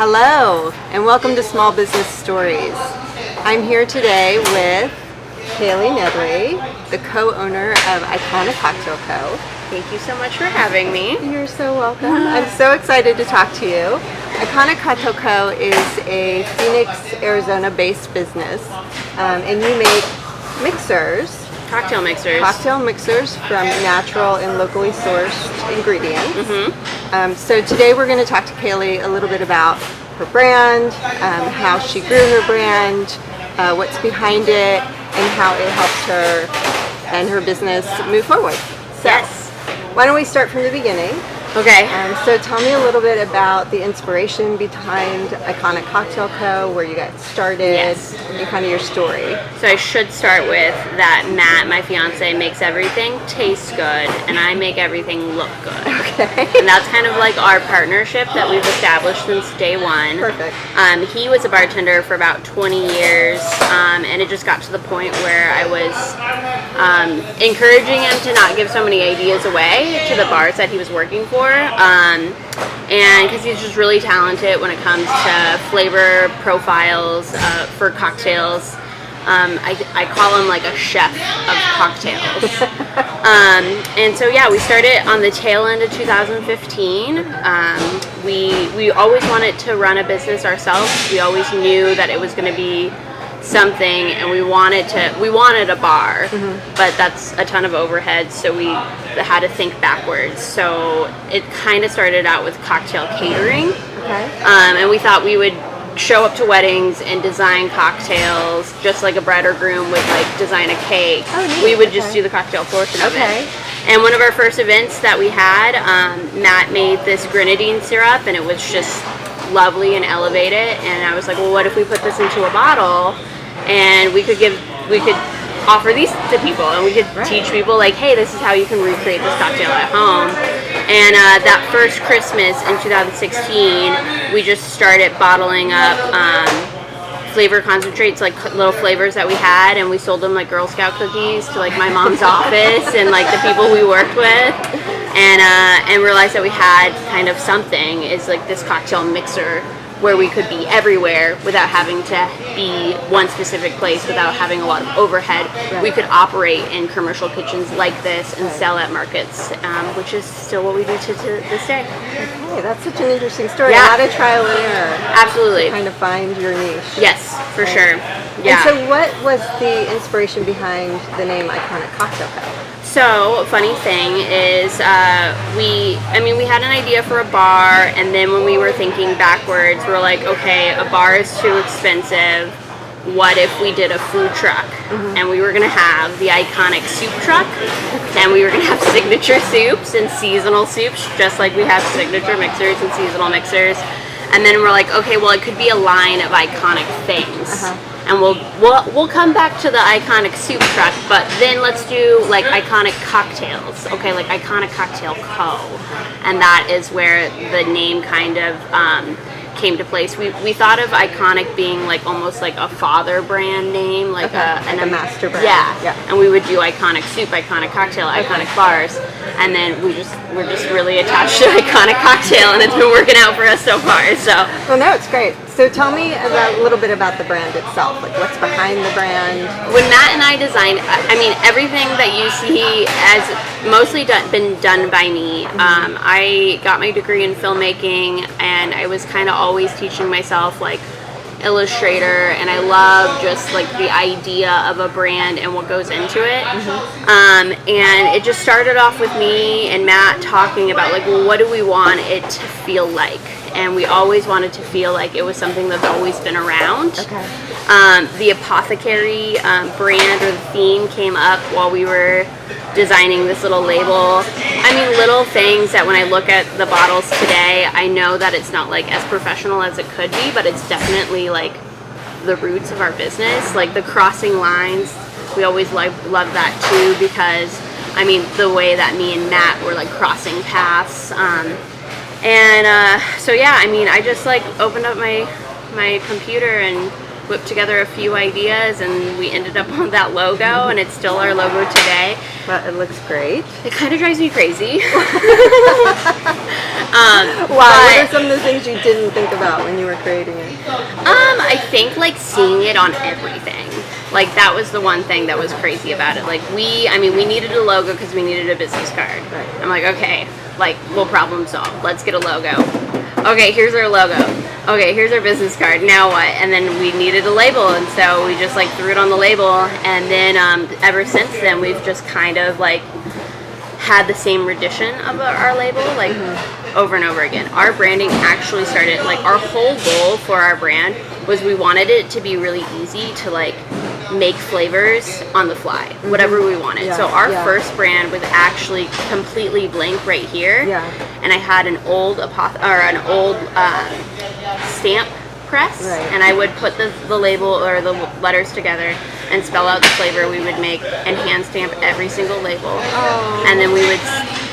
Hello, and welcome to Small Business Stories. I'm here today with Kaylee Nedley, the co-owner of Iconic Cocktail Co. Thank you so much for having me. You're so welcome. I'm so excited to talk to you. Iconic Cocktail Co. is a Phoenix, Arizona-based business, and you make mixers. Cocktail mixers. Cocktail mixers from natural and locally sourced ingredients. So today we're going to talk to Kaylee a little bit about her brand, how she grew her brand, what's behind it, and how it helped her and her business move forward. So, Yes. why don't we start from the beginning? Okay. So tell me a little bit about the inspiration behind Iconic Cocktail Co., where you got started, Yes. and kind of your story. So I should start with that Matt, my fiance, makes everything taste good, and I make everything look good. Okay. And that's kind of like our partnership that we've established since day one. Perfect. He was a bartender for about 20 years, and it just got to the point where I was encouraging him to not give so many ideas away to the bars that he was working for. And because he's just really talented when it comes to flavor profiles for cocktails. I call him like a chef of cocktails. And so yeah, we started on the tail end of 2015. We always wanted to run a business ourselves. We always knew that it was going to be something, and we wanted a bar, but that's a ton of overhead, so we had to think backwards. So it kind of started out with cocktail catering. Okay. And we thought we would show up to weddings and design cocktails just like a bride or groom would like design a cake. Oh, neat. We would just Okay. do the cocktail portion of Okay. it. And one of our first events that we had, Matt made this grenadine syrup, and it was just lovely and elevated. And I was like, well, what if we put this into a bottle and we could offer these to people, and we could teach people like, hey, this is how you can recreate this cocktail at home. And that first Christmas in 2016, we just started bottling up flavor concentrates, like little flavors that we had, and we sold them like Girl Scout cookies to like my mom's office and like the people we worked with, and realized that we had kind of something, is like this cocktail mixer where we could be everywhere without having to be one specific place, without having a lot of overhead. Right. We could operate in commercial kitchens like this and sell at markets, which is still what we do to this day. Okay, that's such an interesting story. Yeah. A lot of trial and error. Absolutely. Kind of find your niche. Yes, for sure. Yeah. And so what was the inspiration behind the name Iconic Cocktail Co.? So, funny thing is, we had an idea for a bar, and then when we were thinking backwards, we're like, okay, a bar is too expensive. What if we did a food truck? And we were going to have the Iconic Soup Truck, and we were going to have signature soups and seasonal soups, just like we have signature mixers and seasonal mixers. And then we're like, okay, well, it could be a line of iconic things. And we'll come back to the Iconic Soup Truck, but then let's do like iconic cocktails, okay, like Iconic Cocktail Co. And that is where the name kind of came to place. We thought of Iconic being like almost like a father brand name, like a master brand. Yeah. And we would do Iconic Soup, Iconic Cocktail, Iconic Bars, and then we're just really attached to Iconic Cocktail, and it's been working out for us so far. So. Well, no, it's great. So tell me a little bit about the brand itself, like what's behind the brand. When Matt and I designed, I mean, everything that you see has mostly been done by me. I got my degree in filmmaking, and I was kind of always teaching myself like Illustrator, and I love just like the idea of a brand and what goes into it. And it just started off with me and Matt talking about like, well, what do we want it to feel like? And we always wanted to feel like it was something that's always been around. Okay. The apothecary brand or the theme came up while we were designing this little label. I mean, little things that when I look at the bottles today, I know that it's not like as professional as it could be, but it's definitely like the roots of our business. Like the crossing lines, we always love that too, because I mean, the way that me and Matt were like crossing paths. So yeah, I mean, I just like opened up my computer and whipped together a few ideas, and we ended up on that logo, and it's still our logo today. Well, it looks great. It kind of drives me crazy. Why? What are some of the things you didn't think about when you were creating it? I think like seeing it on everything. Like that was the one thing that was crazy about it. Like we needed a logo because we needed a business card. Right. I'm like, okay, like we'll problem solve. Let's get a logo. Okay, here's our logo. Okay, here's our business card. Now what? And then we needed a label, and so we just like threw it on the label. And then ever since then, we've just kind of like had the same rendition of our label, like over and over again. Our branding actually started, like our whole goal for our brand was we wanted it to be really easy to like make flavors on the fly, whatever we wanted. Yeah, so our yeah. first brand was actually completely blank right here, and I had an old stamp press, and I would put the label or the letters together and spell out the flavor we would make and hand stamp every single label. And then we would,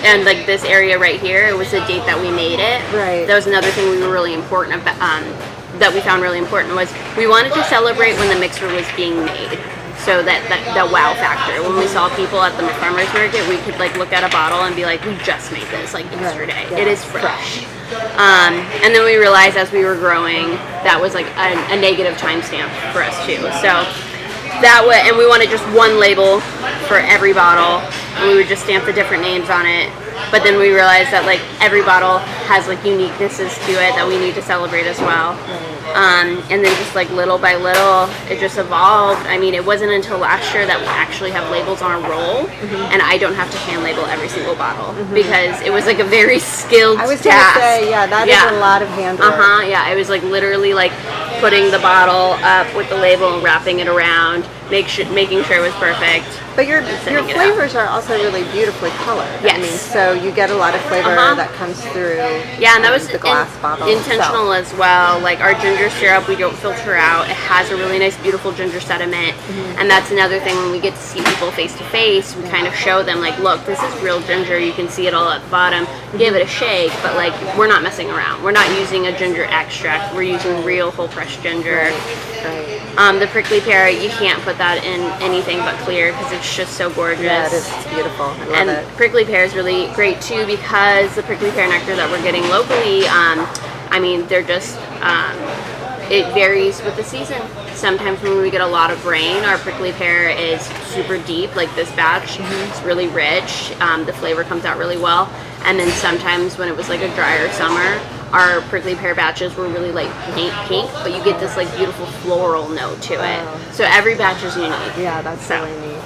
and like this area right here, it was the date that we made it. Right. That was another thing we were really important about, that we found really important, was we wanted to celebrate when the mixer was being made. So that wow factor. When we saw people at the farmer's market, we could like look at a bottle and be like, we just made this like yesterday. Yeah. It is fresh. And then we realized as we were growing, that was like a negative timestamp for us too. So that way, and we wanted just one label for every bottle, and we would just stamp the different names on it. But then we realized that like every bottle has like uniquenesses to it that we need to celebrate as well. And then just like little by little, it just evolved. I mean, it wasn't until last year that we actually have labels on a roll, and I don't have to hand label every single bottle because it was like a very skilled I was task. gonna say, that is a lot of handwork. Yeah, it was like literally like putting the bottle up with the label and wrapping it around, making sure it was perfect. But your flavors are also really beautifully colored. Yes. I mean, so you get a lot of flavor that comes through. Yeah, and that was the glass bottle intentional as well. Like our ginger syrup, we don't filter out. It has a really nice, beautiful ginger sediment, and that's another thing when we get to see people face to face. We kind of show them like, look, this is real ginger. You can see it all at the bottom. Give it a shake, but like we're not messing around. We're not using a ginger extract. We're using real whole fresh ginger. Right. The prickly pear, you can't put that in anything but clear because it's just so gorgeous. Yeah, it is. It's beautiful. I love it. Prickly pear is really great too because the prickly pear nectar that we're getting locally, I mean, they're just, it varies with the season. Sometimes when we get a lot of rain, our prickly pear is super deep, like this batch. It's really rich. The flavor comes out really well. And then sometimes when it was like a drier summer, our prickly pear batches were really like pink, but you get this like beautiful floral note to it. So every batch is unique. Yeah, that's really neat.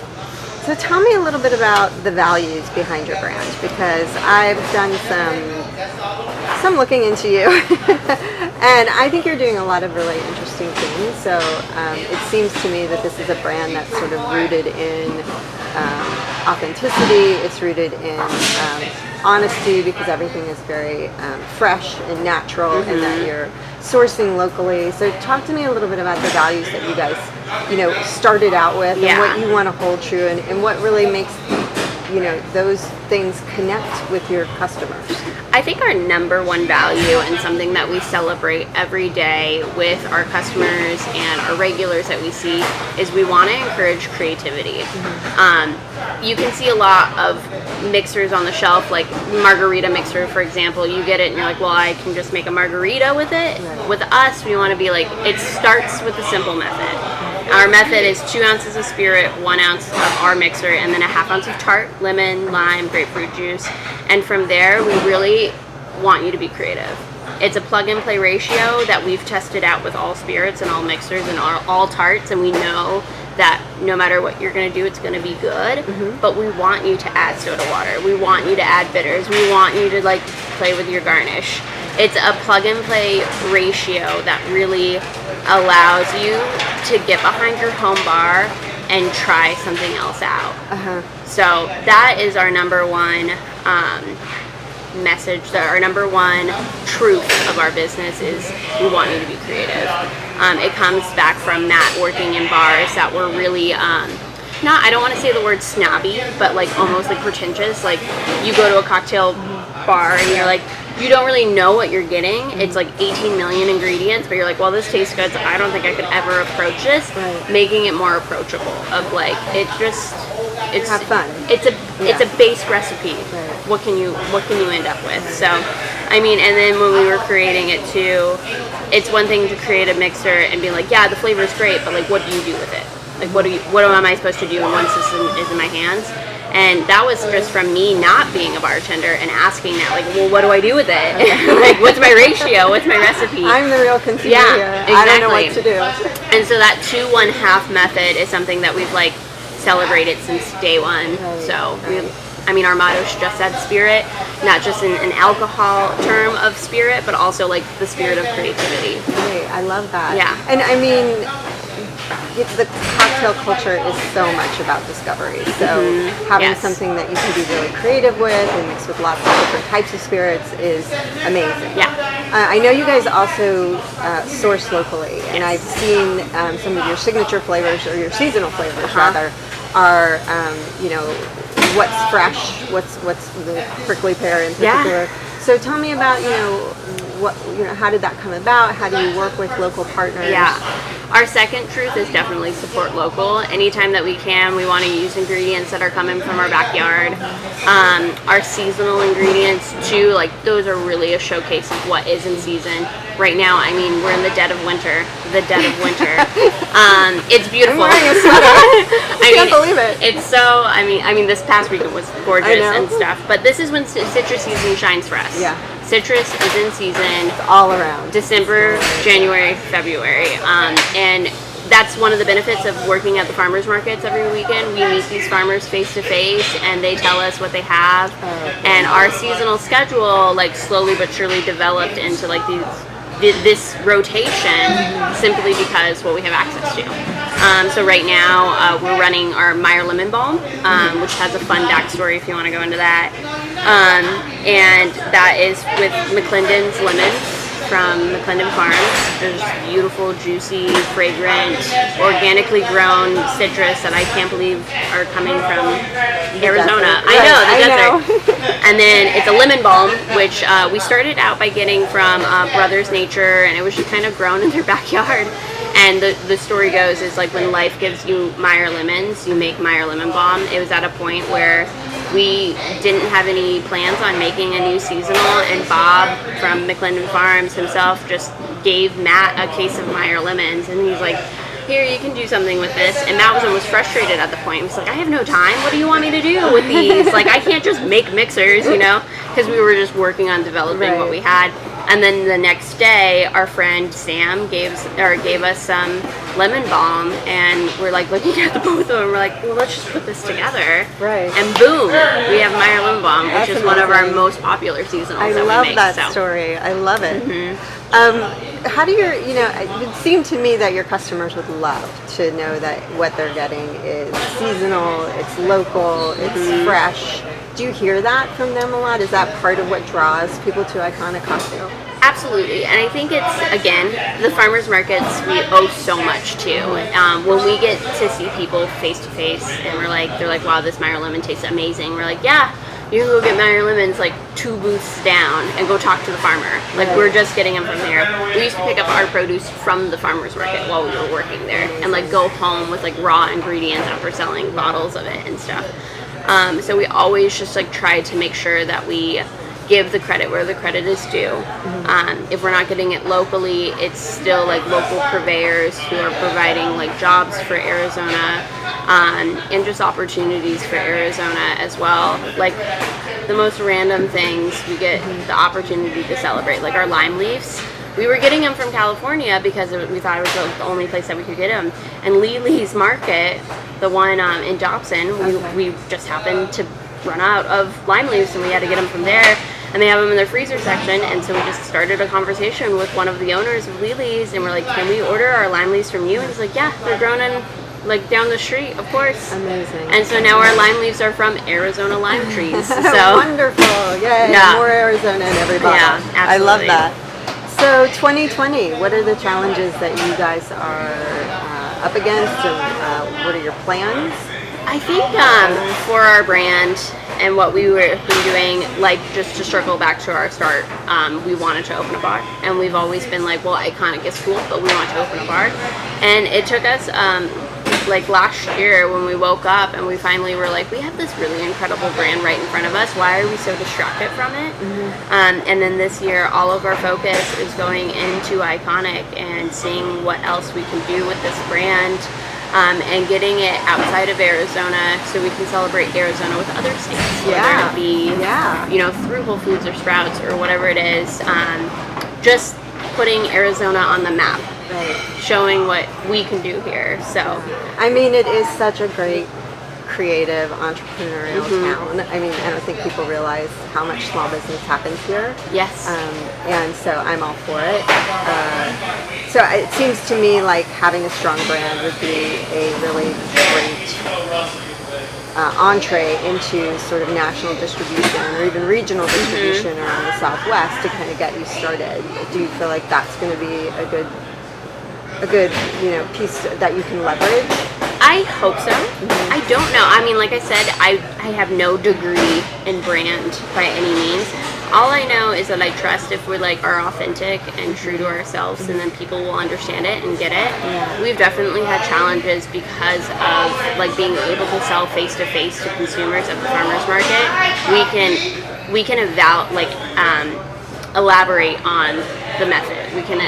So tell me a little bit about the values behind your brand, because I've done some looking into you, and I think you're doing a lot of really interesting things. So it seems to me that this is a brand that's sort of rooted in authenticity. It's rooted in honesty, because everything is very fresh and natural, and that you're sourcing locally. So talk to me a little bit about the values that you guys, started out with, and what you want to hold true, and what really makes, those things connect with your customers. I think our number one value, and something that we celebrate every day with our customers and our regulars that we see, is we want to encourage creativity. You can see a lot of mixers on the shelf, like margarita mixer, for example. You get it and you're like, well, I can just make a margarita with it. Right. With us, we want to be like, it starts with a simple method. Our method is 2 ounces of spirit, 1 ounce of our mixer, and then a ½ ounce of tart, lemon, lime, grapefruit juice. And from there, we really want you to be creative. It's a plug and play ratio that we've tested out with all spirits and all mixers and all tarts, and we know that no matter what you're going to do, it's going to be good. But we want you to add soda water. We want you to add bitters. We want you to like play with your garnish. It's a plug and play ratio that really allows you to get behind your home bar and try something else out. So that is our number one message, our number one truth of our business is we want you to be creative. It comes back from Matt working in bars that were really I don't want to say the word snobby, but like almost like pretentious. Like you go to a cocktail bar and you're like, you don't really know what you're getting. It's like 18 million ingredients, but you're like, well, this tastes good, so I don't think I could ever approach this. Making it more approachable, of like, it's have fun. It's a base recipe. What can you end up with? So I mean, and then when we were creating it too, it's one thing to create a mixer and be like, yeah, the flavor is great, but like, what do you do with it? Like, what am I supposed to do once this is in my hands? And that was just from me not being a bartender and asking that, like, well, what do I do with it? Like, what's my ratio? What's my recipe? I'm the real consumer here. Exactly. I don't know what to do. And so that 2-1/2 method is something that we've like celebrated since day one. So our motto is just add spirit, not just in an alcohol term of spirit, but also like the spirit of creativity. Right. I love that. Yeah. And I mean, the cocktail culture is so much about discovery. So having something that you can be really creative with and mix with lots of different types of spirits is amazing. Yeah. I know you guys also source locally, and I've seen some of your signature flavors, or your seasonal flavors rather, are what's fresh, what's the prickly pear in particular. So tell me about how did that come about? How do you work with local partners? Yeah. Our second truth is definitely support local. Anytime that we can, we want to use ingredients that are coming from our backyard. Our seasonal ingredients too, like those are really a showcase of what is in season. Right now, I mean, we're in the dead of winter. It's beautiful. I'm wearing a sweater. I can't believe it. It's so, I mean, this past weekend was gorgeous and stuff, but this is when citrus season shines for us. Yeah. Citrus is in season. It's all around. December, January, February. And that's one of the benefits of working at the farmers markets every weekend. We meet these farmers face to face and they tell us what they have. And our seasonal schedule, like slowly but surely developed into like this rotation simply because we have access to. So right now we're running our Meyer Lemon Balm, which has a fun backstory if you want to go into that. And that is with McClendon's lemons from McClendon Farms. There's beautiful, juicy, fragrant, organically grown citrus that I can't believe are coming from Arizona. I know, the desert. And then it's a lemon balm, which we started out by getting from Brothers Nature, and it was just kind of grown in their backyard. And the story goes is like when life gives you Meyer lemons, you make Meyer Lemon Balm. It was at a point where we didn't have any plans on making a new seasonal, and Bob from McClendon Farms himself just gave Matt a case of Meyer lemons, and he's like, here, you can do something with this. And Matt was almost frustrated at the point. He was like, I have no time. What do you want me to do with these? Like, I can't just make mixers, because we were just working on developing what we had. And then the next day, our friend Sam gave us some lemon balm, and we're like looking at the both of them. We're like, well, let's just put this together. Right. And boom, we have Meyer Lemon Balm, which is one of our amazing. most popular seasonals that we make. I love that story. I love it. How do it would seem to me that your customers would love to know that what they're getting is seasonal, it's local, it's fresh. Do you hear that from them a lot? Is that part of what draws people to Iconic Cocktail? Absolutely, and I think it's, again, the farmers markets we owe so much to. When we get to see people face to face and they're like, wow, this Meyer lemon tastes amazing. We're like, yeah, you can go get Meyer lemons like 2 booths down and go talk to the farmer. Like, we're just getting them from there. We used to pick up our produce from the farmers market while we were working there and like go home with like raw ingredients after selling bottles of it and stuff. So we always just like try to make sure that we give the credit where the credit is due. If we're not getting it locally, it's still like local purveyors who are providing like jobs for Arizona, and just opportunities for Arizona as well. Like the most random things, we get the opportunity to celebrate, like our lime leaves. We were getting them from California because we thought it was the only place that we could get them. And Lee's Market, the one in Dobson, we just happened to run out of lime leaves and we had to get them from there. And they have them in their freezer section, and so we just started a conversation with one of the owners of Lee's, and we're like, can we order our lime leaves from you? And he's like, yeah, they're grown in like down the street, of course. Amazing. And so now our lime leaves are from Arizona lime trees. So wonderful. Yay. Yeah. More Arizona in every bottle. Yeah, absolutely. I love that. So 2020, what are the challenges that you guys are up against, and what are your plans? I think for our brand and what we were doing, like just to circle back to our start, we wanted to open a bar, and we've always been like, well, Iconic is cool, but we want to open a bar. And it took us like last year when we woke up and we finally were like, we have this really incredible brand right in front of us. Why are we so distracted from it? And then this year, all of our focus is going into Iconic and seeing what else we can do with this brand. And getting it outside of Arizona so we can celebrate Arizona with other states. Whether it be, you know, through Whole Foods or Sprouts or whatever it is. Just putting Arizona on the map. Right. Showing what we can do here. So, I mean, it is such a great creative entrepreneurial town. I mean, I don't think people realize how much small business happens here. Yes. And so I'm all for it. So it seems to me like having a strong brand would be a really great entree into sort of national distribution or even regional distribution around the Southwest to kind of get you started. Do you feel like that's going to be a good piece that you can leverage? I hope so. I don't know. I mean, like I said, I have no degree in brand by any means. All I know is that I trust if we are authentic and true to ourselves, and then people will understand it and get it. We've definitely had challenges because of being able to sell face to face to consumers at the farmers market. We can elaborate on the method. We can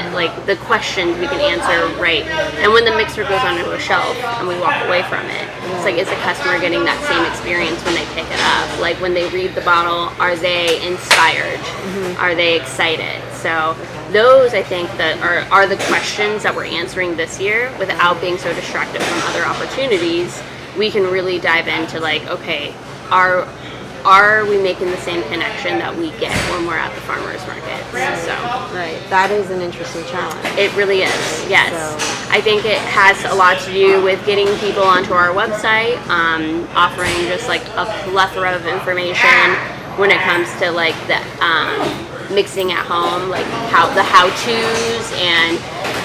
the questions we can answer right. And when the mixer goes onto a shelf and we walk away from it, it's is the customer getting that same experience when they pick it up? Like when they read the bottle, are they inspired? Are they excited? So those I think that are the questions that we're answering this year without being so distracted from other opportunities. We can really dive into okay, are we making the same connection that we get when we're at the farmers market? Right. That is an interesting challenge. It really is, yes. So. I think it has a lot to do with getting people onto our website, offering just a plethora of information when it comes to the mixing at home, the how-tos, and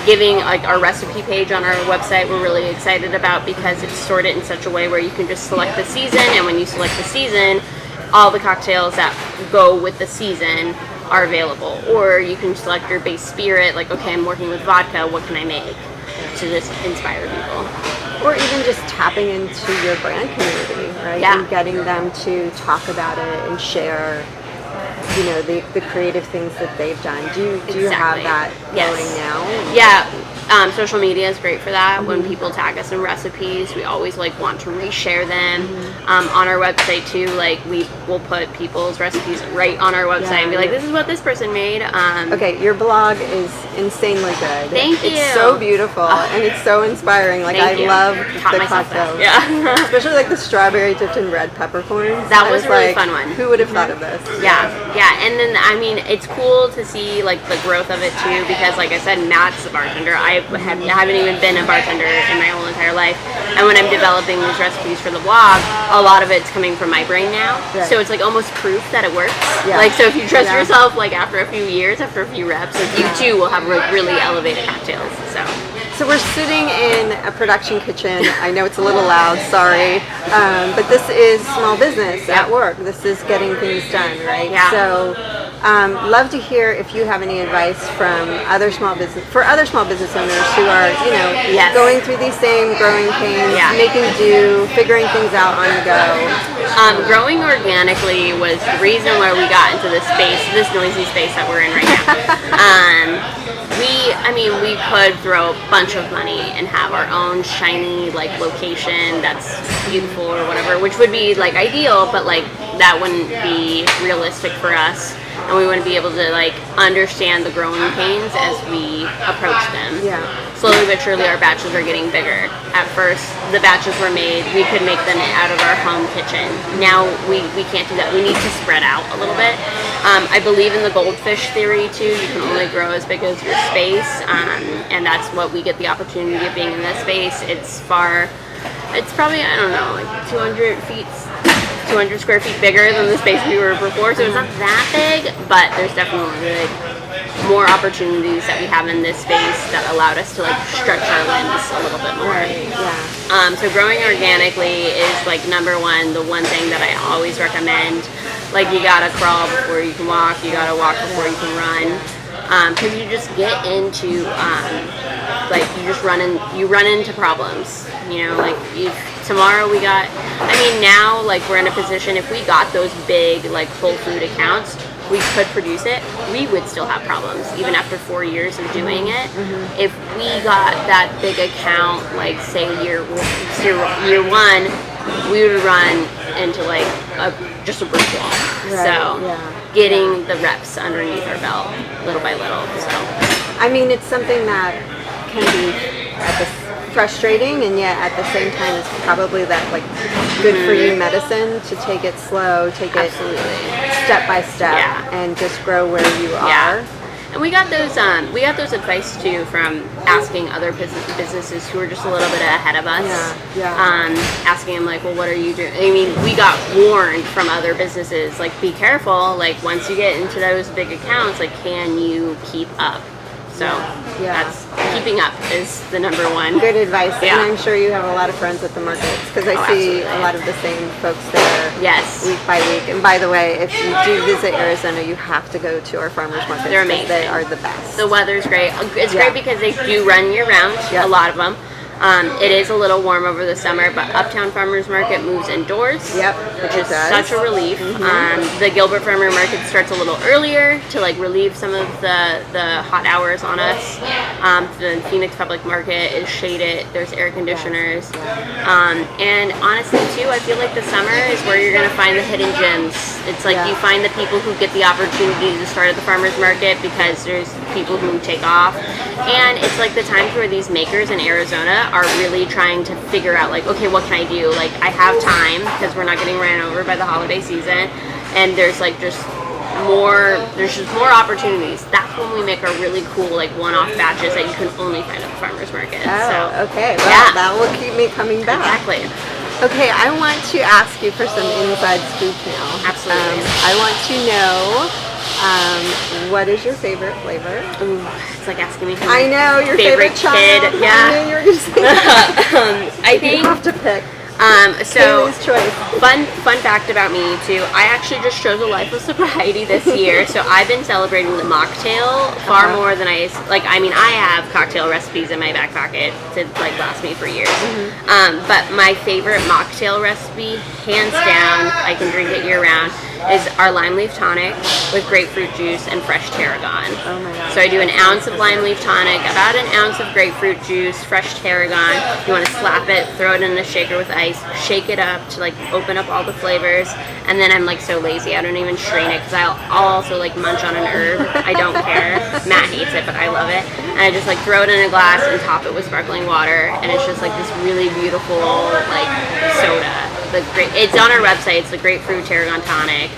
giving our recipe page on our website we're really excited about because it's sorted in such a way where you can just select the season, and when you select the season, all the cocktails that go with the season are available. Or you can select your base spirit, okay, I'm working with vodka, what can I make to just inspire people? Or even just tapping into your brand community, right? Yeah. And getting them to talk about it and share, the creative things that they've done. Do you have that going now? Yeah. Social media is great for that. When people tag us in recipes, we always want to reshare them. On our website too, we will put people's recipes right on our website and be this is what this person made. Okay, your blog is insanely good. Thank you. It's so beautiful and it's so inspiring. I love the cocktails. Yeah. Especially the strawberry dipped in red peppercorns. That was a really fun one. Who would have thought of this? Yeah. And then it's cool to see the growth of it too, because like I said, Matt's a bartender. I haven't even been a bartender in my whole entire life, and when I'm developing these recipes for the blog, a lot of it's coming from my brain now. Right. So it's almost proof that it works. Yeah. So if you trust yourself, after a few years, after a few reps, you too will have really elevated cocktails. So we're sitting in a production kitchen. I know it's a little loud, sorry, but this is small business at work. This is getting things done, right? Yeah. So, love to hear if you have any advice from other small business owners who are, going through these same growing pains, making do, figuring things out on the go. Growing organically was the reason why we got into this noisy space that we're in right now. We could throw a bunch of money and have our own shiny location that's beautiful or whatever, which would be ideal, but that wouldn't be realistic for us, and we wouldn't be able to understand the growing pains as we approach them. Yeah. Slowly but surely our batches are getting bigger. At first the batches were made, we could make them out of our home kitchen. Now we can't do that. We need to spread out a little bit. I believe in the goldfish theory too. You can only grow as big as your space, and that's what we get the opportunity of being in this space. It's probably, 200 square feet bigger than the space we were before, so it's not that big, but there's definitely more opportunities that we have in this space that allowed us to stretch our limbs a little bit more. Yeah. So growing organically is number one, the one thing that I always recommend. You gotta crawl before you can walk, you gotta walk before you can run, because you just get into like you run into problems. You know, like if tomorrow now like we're in a position, if we got those big like full food accounts, we could produce it, we would still have problems even after 4 years of doing it. If we got that big account, like say year one, we would run into like just a brick wall. Right, so getting the reps underneath our belt little by little. So I mean, it's something that can be frustrating, and yet at the same time it's probably that like good for you medicine to take it slow, take it step by step, and just grow where you are. And we got those advice too from asking other businesses who were just a little bit ahead of us. Asking them like, well, what are you doing? I mean, we got warned from other businesses like, be careful. Like once you get into those big accounts, like can you keep up? So that's keeping up is the number one. Good advice. And I'm sure you have a lot of friends at the markets because I see a lot of the same folks there week by week. And by the way, if you do visit Arizona, you have to go to our farmers markets. They're amazing. They are the best. The weather's great. It's great because they do run year round, a lot of them. It is a little warm over the summer, but Uptown Farmers Market moves indoors, which is such a relief. The Gilbert Farmer Market starts a little earlier to like relieve some of the hot hours on us. The Phoenix Public Market is shaded. There's air conditioners, and honestly too, I feel like the summer is where you're gonna find the hidden gems. It's like you find the people who get the opportunity to start at the farmers market because there's people who take off, and it's like the times where these makers in Arizona are really trying to figure out like, okay, what can I do? Like I have time because we're not getting ran over by the holiday season, and there's just more opportunities. That's when we make our really cool like one-off batches that you can only find at the farmers market. Okay, well that will keep me coming back. Exactly. Okay, I want to ask you for some inside scoop now. Absolutely. I want to know, what is your favorite flavor? Ooh, it's like asking me. I know your favorite child. Kid. Yeah. I knew you were just I think you have to pick. So Kaylee's choice. Fun fact about me too. I actually just chose a life of sobriety this year, so I've been celebrating the mocktail far more than I like. I mean, I have cocktail recipes in my back pocket to like last me for years. But my favorite mocktail recipe, hands down, I can drink it year round, is our lime leaf tonic with grapefruit juice and fresh tarragon. Oh my god. So I do an ounce of lime leaf tonic, about an ounce of grapefruit juice, fresh tarragon. You want to slap it, throw it in a shaker with ice, shake it up to like open up all the flavors, and then I'm like so lazy I don't even strain it because I'll also like munch on an herb. I don't care. Matt hates it, but I love it. And I just like throw it in a glass and top it with sparkling water, and it's just like this really beautiful like soda. It's on our website. It's the grapefruit tarragon tonic.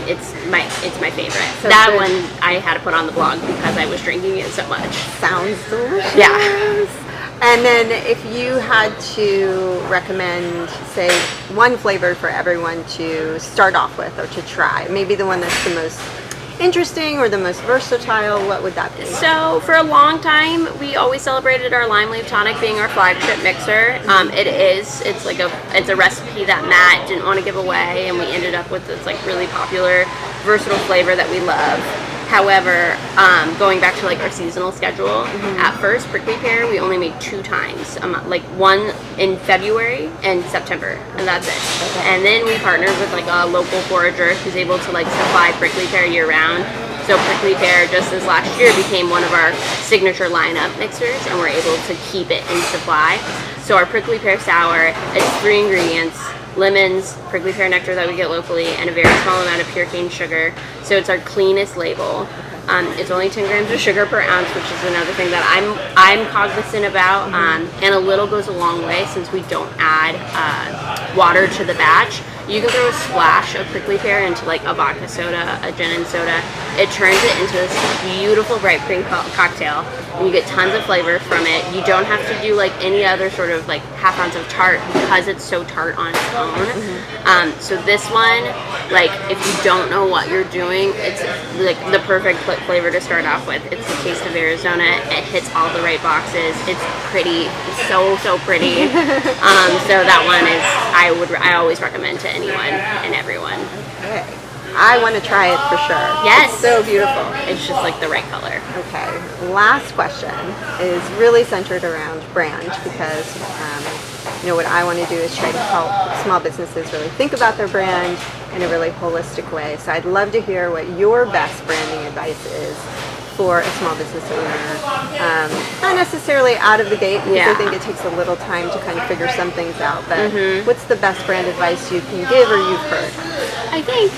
It's my favorite. So that good. one I had to put on the blog because I was drinking it so much. Sounds delicious. Yeah. And then if you had to recommend, say, one flavor for everyone to start off with or to try, maybe the one that's the most interesting or the most versatile, what would that be? So for a long time, we always celebrated our lime leaf tonic being our flagship mixer. It's a recipe that Matt didn't want to give away, and we ended up with this like really popular, versatile flavor that we love. However, going back to like our seasonal schedule, at first prickly pear we only made 2 times, like one in February and September, and that's it. And then we partnered with like a local forager who's able to like supply prickly pear year round. So prickly pear just this last year became one of our signature lineup mixers, and we're able to keep it in supply. So our prickly pear sour, it's 3 ingredients: lemons, prickly pear nectar that we get locally, and a very small amount of pure cane sugar. So it's our cleanest label. It's only 10 grams of sugar per ounce, which is another thing that I'm cognizant about. And a little goes a long way since we don't add water to the batch. You can throw a splash of prickly pear into like a vodka soda, a gin and soda. It turns it into this beautiful bright green cocktail, and you get tons of flavor from it. You don't have to do like any other sort of like half ounce of tart because it's so tart on its own. So this one, like if you don't know what you're doing, it's like the perfect flavor to start off with. It's the taste of Arizona. It hits all the right boxes. It's pretty. It's so pretty. So that one is I always recommend to anyone and everyone. Okay. I want to try it for sure. Yes. It's so beautiful. It's just like the right color. Okay, last question is really centered around brand because what I want to do is try to help small businesses really think about their brand in a really holistic way. So I'd love to hear what your best branding advice is for a small business owner. Not necessarily out of the gate because I think it takes a little time to kind of figure some things out, but what's the best brand advice you can give or you've heard? I think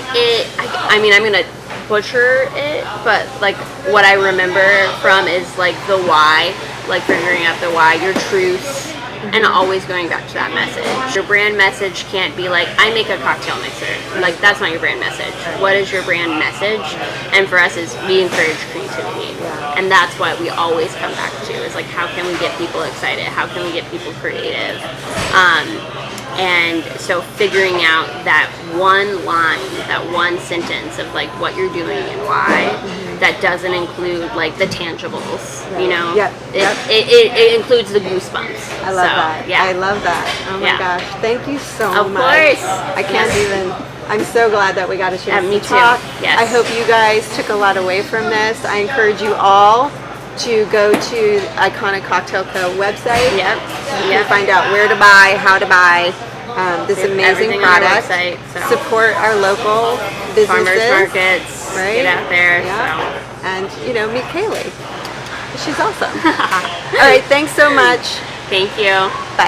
I'm going to butcher it, but like what I remember from is like the why, like figuring out the why, your truths, and always going back to that message. Your brand message can't be like, I make a cocktail mixer. Like, that's not your brand message. What is your brand message? And for us is we encourage creativity. And that's what we always come back to is like, how can we get people excited? How can we get people creative? And so figuring out that one line, that one sentence of like what you're doing and why, that doesn't include like the tangibles, you know? It includes the goosebumps. I love that. Yeah. I love that. Oh my gosh. Thank you so Of much. course. I can't even. I'm so glad that we got a chance me to talk. too. Yes. I hope you guys took a lot away from this. I encourage you all to go to Iconic Cocktail Co. website. To find out where to buy, how to buy this amazing product. Website, so. Support our local businesses. Farmers markets. Right? Get out there. So. And, meet Kaylee. She's awesome. All right. Thanks so much. Thank you. Bye.